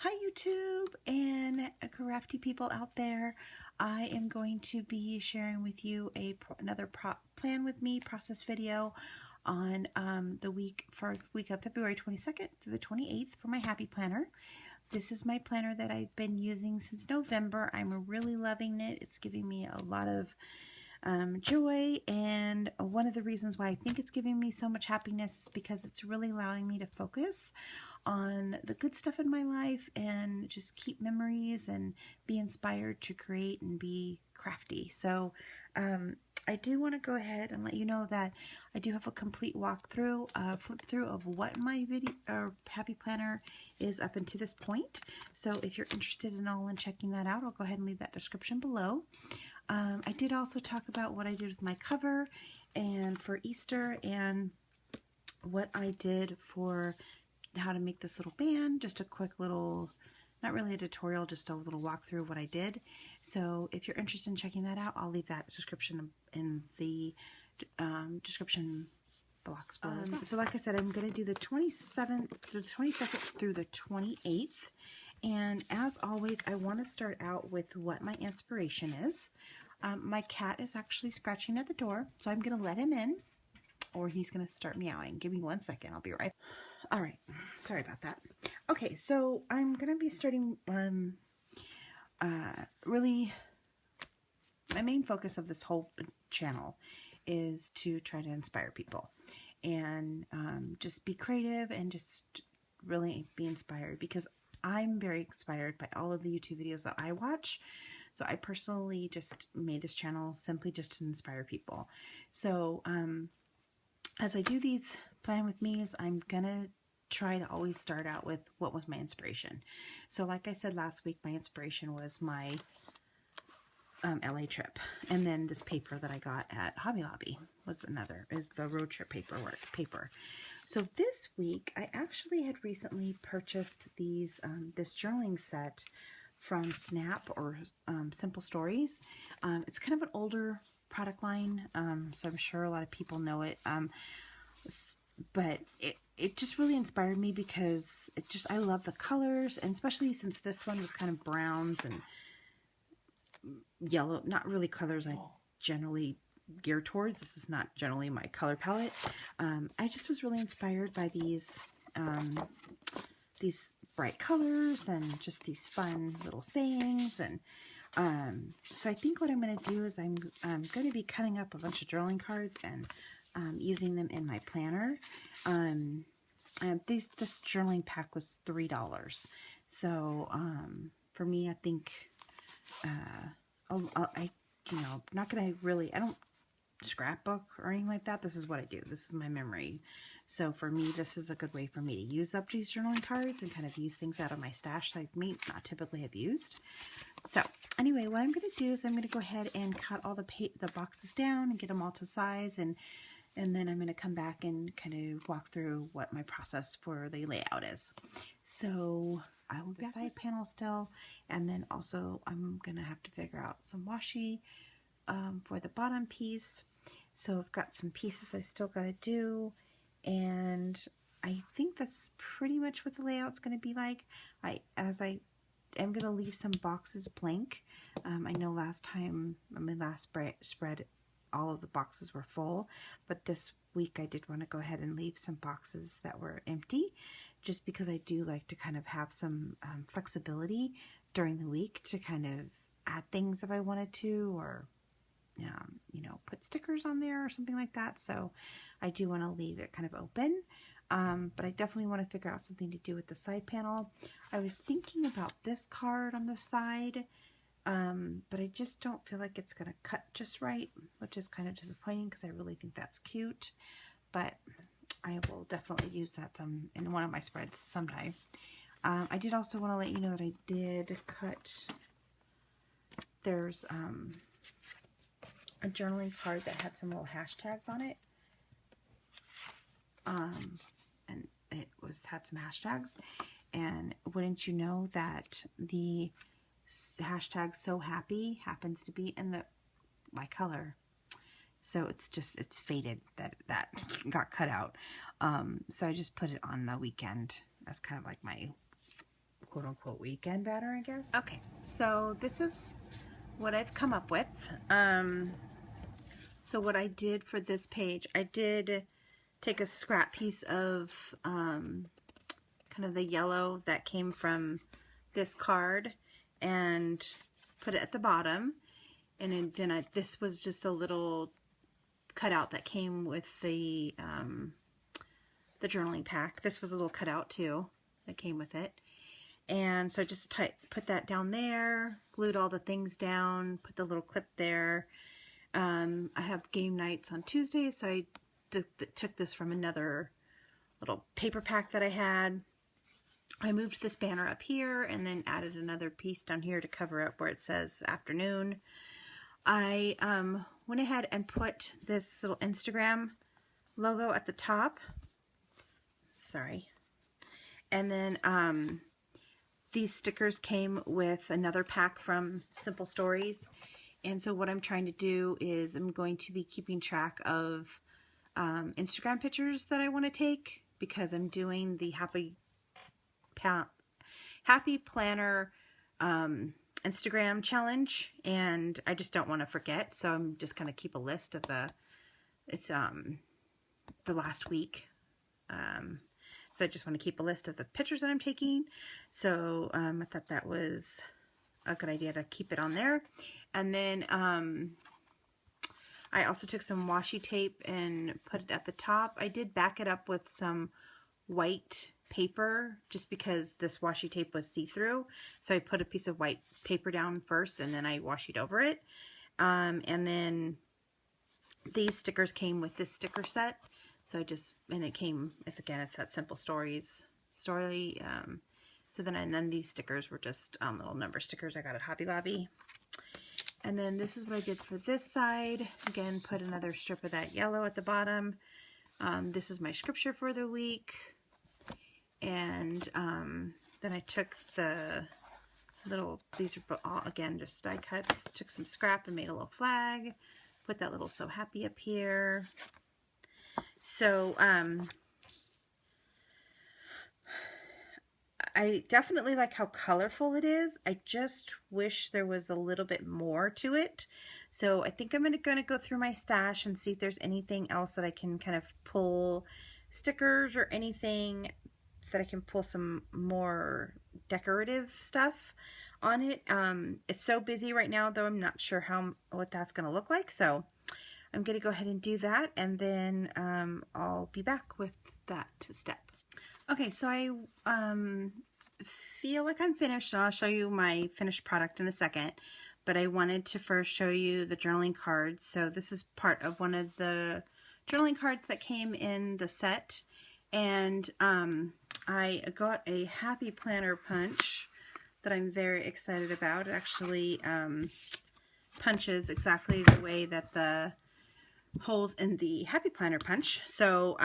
Hi YouTube and crafty people out there. I am going to be sharing with you another plan with me process video on the week of February 22nd through the 28th for my happy planner. This is my planner that I've been using since November. I'm really loving it. It's giving me a lot of joy, and one of the reasons why I think it's giving me so much happiness is because it's really allowing me to focus on the good stuff in my life and just keep memories and be inspired to create and be crafty. So I do want to go ahead and let you know that I do have a complete walkthrough, flip through of what my video or happy planner is up until this point. So if you're interested in checking that out, I'll go ahead and leave that description below. I did also talk about what I did with my cover and for Easter, and what I did for how to make this little band. Just a quick little, not really a tutorial, just a little walkthrough of what I did. So if you're interested in checking that out, I'll leave that description in the description box below. So like I said, I'm going to do the 27th, the 22nd through the 28th. And as always, I want to start out with what my inspiration is. My cat is actually scratching at the door, so I'm going to let him in, or he's going to start meowing. Give me 1 second. I'll be right. All right. Sorry about that. Okay, so I'm going to be starting really, my main focus of this whole channel is to try to inspire people and just be creative and just really be inspired, because I'm very inspired by all of the YouTube videos that I watch. So I personally just made this channel simply just to inspire people. So as I do these plan with me's, I'm gonna try to always start out with what was my inspiration. So like I said last week, my inspiration was my LA trip, and then this paper that I got at Hobby Lobby is the road trip paper. So this week I actually had recently purchased these this journaling set from Snap, or Simple Stories. It's kind of an older product line, so I'm sure a lot of people know it, but it just really inspired me because I love the colors, and especially since this one was kind of browns and yellow, not really colors I generally gear towards. This is not generally my color palette. I just was really inspired by these bright colors and just these fun little sayings. And so I think what I'm going to do is I'm going to be cutting up a bunch of journaling cards and using them in my planner. This journaling pack was $3. So for me, I think I don't scrapbook or anything like that. This is what I do. This is my memory. So for me, this is a good way for me to use up these journaling cards and kind of use things out of my stash that I may not typically have used. So anyway, what I'm going to do is I'm going to go ahead and cut all the boxes down and get them all to size, and then I'm going to come back and kind of walk through what my process for the layout is. So I will get the side panel still, and then also I'm going to have to figure out some washi for the bottom piece. So I've got some pieces I still got to do, and I think that's pretty much what the layout's going to be like. I am going to leave some boxes blank. I know last time, my last spread, all of the boxes were full, but this week I did want to go ahead and leave some boxes that were empty, just because I do like to kind of have some flexibility during the week to kind of add things if I wanted to, or you know, put stickers on there or something like that. So I do want to leave it kind of open, but I definitely want to figure out something to do with the side panel. I was thinking about this card on the side, but I just don't feel like it's going to cut just right, which is kind of disappointing because I really think that's cute, but I will definitely use that in one of my spreads sometime. I did also want to let you know that I did cut, there's a journaling card that had some little hashtags on it, and it had some hashtags, and wouldn't you know that the hashtag so happy happens to be in my color. So it's faded that got cut out. So I just put it on the weekend as kind of like my quote-unquote weekend banner, I guess. Okay, so this is what I've come up with. So what I did for this page, I did take a scrap piece of kind of the yellow that came from this card and put it at the bottom. And then this was just a little cutout that came with the journaling pack. This was a little cutout too that came with it. And so I just put that down there, glued all the things down, put the little clip there. I have game nights on Tuesdays, so I took this from another little paper pack that I had. I moved this banner up here and then added another piece down here to cover up where it says afternoon. I went ahead and put this little Instagram logo at the top. Sorry. And then these stickers came with another pack from Simple Stories. And so what I'm trying to do is I'm going to be keeping track of Instagram pictures that I want to take, because I'm doing the Happy Planner Instagram challenge, and I just don't want to forget. So I'm just going to keep a list of the last week. So I just want to keep a list of the pictures that I'm taking. So I thought that was a good idea to keep it on there. And then I also took some washi tape and put it at the top. I did back it up with some white paper just because this washi tape was see-through. So I put a piece of white paper down first and then I washied over it. And then these stickers came with this sticker set. So it's that Simple Stories story. And then these stickers were just little number stickers I got at Hobby Lobby. And then this is what I did for this side. Again, put another strip of that yellow at the bottom. This is my scripture for the week. And then I took these are all, again, just die cuts. Took some scrap and made a little flag. Put that little So Happy up here. So, I definitely like how colorful it is. I just wish there was a little bit more to it. So I think I'm going to go through my stash and see if there's anything else that I can kind of pull, stickers or anything that I can pull some more decorative stuff on it. It's so busy right now, though I'm not sure what that's going to look like. So I'm going to go ahead and do that, and then I'll be back with that step. Okay, so I feel like I'm finished, and I'll show you my finished product in a second, but I wanted to first show you the journaling cards. So this is part of one of the journaling cards that came in the set, and I got a Happy Planner punch that I'm very excited about. It actually punches exactly the way that the holes in the Happy Planner punch. So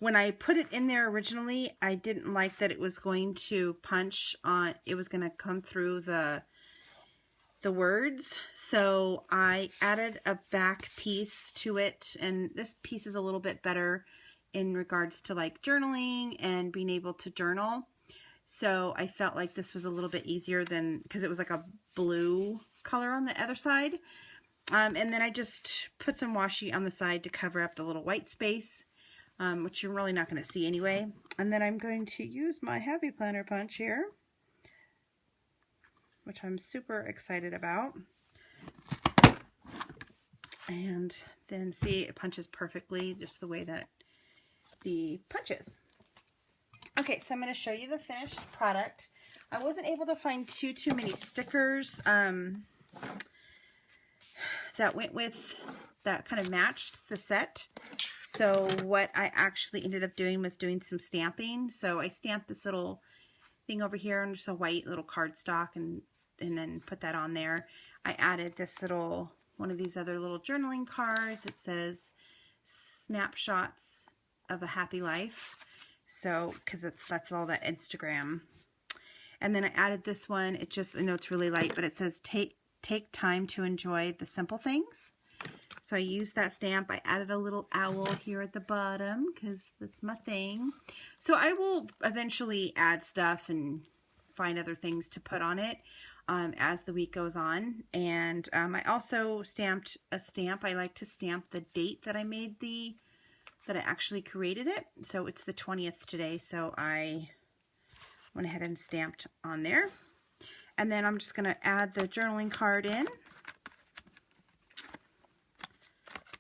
when I put it in there originally, I didn't like that it was going to punch on, it was going to come through the words. So I added a back piece to it, and this piece is a little bit better in regards to like journaling and being able to journal. So I felt like this was a little bit easier than, because it was like a blue color on the other side. And then I just put some washi on the side to cover up the little white space, which you're really not going to see anyway. And then I'm going to use my Happy Planner punch here, which I'm super excited about. And then see, it punches perfectly just the way that the punch is. Okay, so I'm going to show you the finished product. I wasn't able to find too many stickers that went with, that kind of matched the set. So what I actually ended up doing was doing some stamping. So I stamped this little thing over here on just a white little cardstock and then put that on there. I added this little, one of these other little journaling cards. It says snapshots of a happy life. So, because that's all that Instagram. And then I added this one. It just, I know it's really light, but it says take time to enjoy the simple things. So I used that stamp. I added a little owl here at the bottom because that's my thing. So I will eventually add stuff and find other things to put on it as the week goes on. And I also stamped a stamp. I like to stamp the date that I made that I actually created it. So it's the 20th today. So I went ahead and stamped on there. And then I'm just going to add the journaling card in.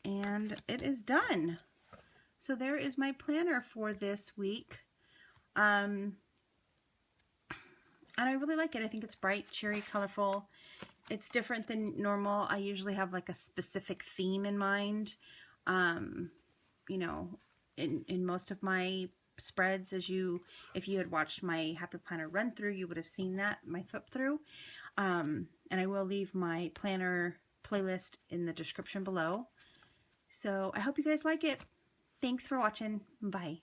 And it is done. So there is my planner for this week. And I really like it. I think it's bright, cheery, colorful. It's different than normal. I usually have like a specific theme in mind. You know, in most of my spreads, if you had watched my Happy Planner run through, you would have seen that, my flip through. And I will leave my planner playlist in the description below. So I hope you guys like it. Thanks for watching. Bye.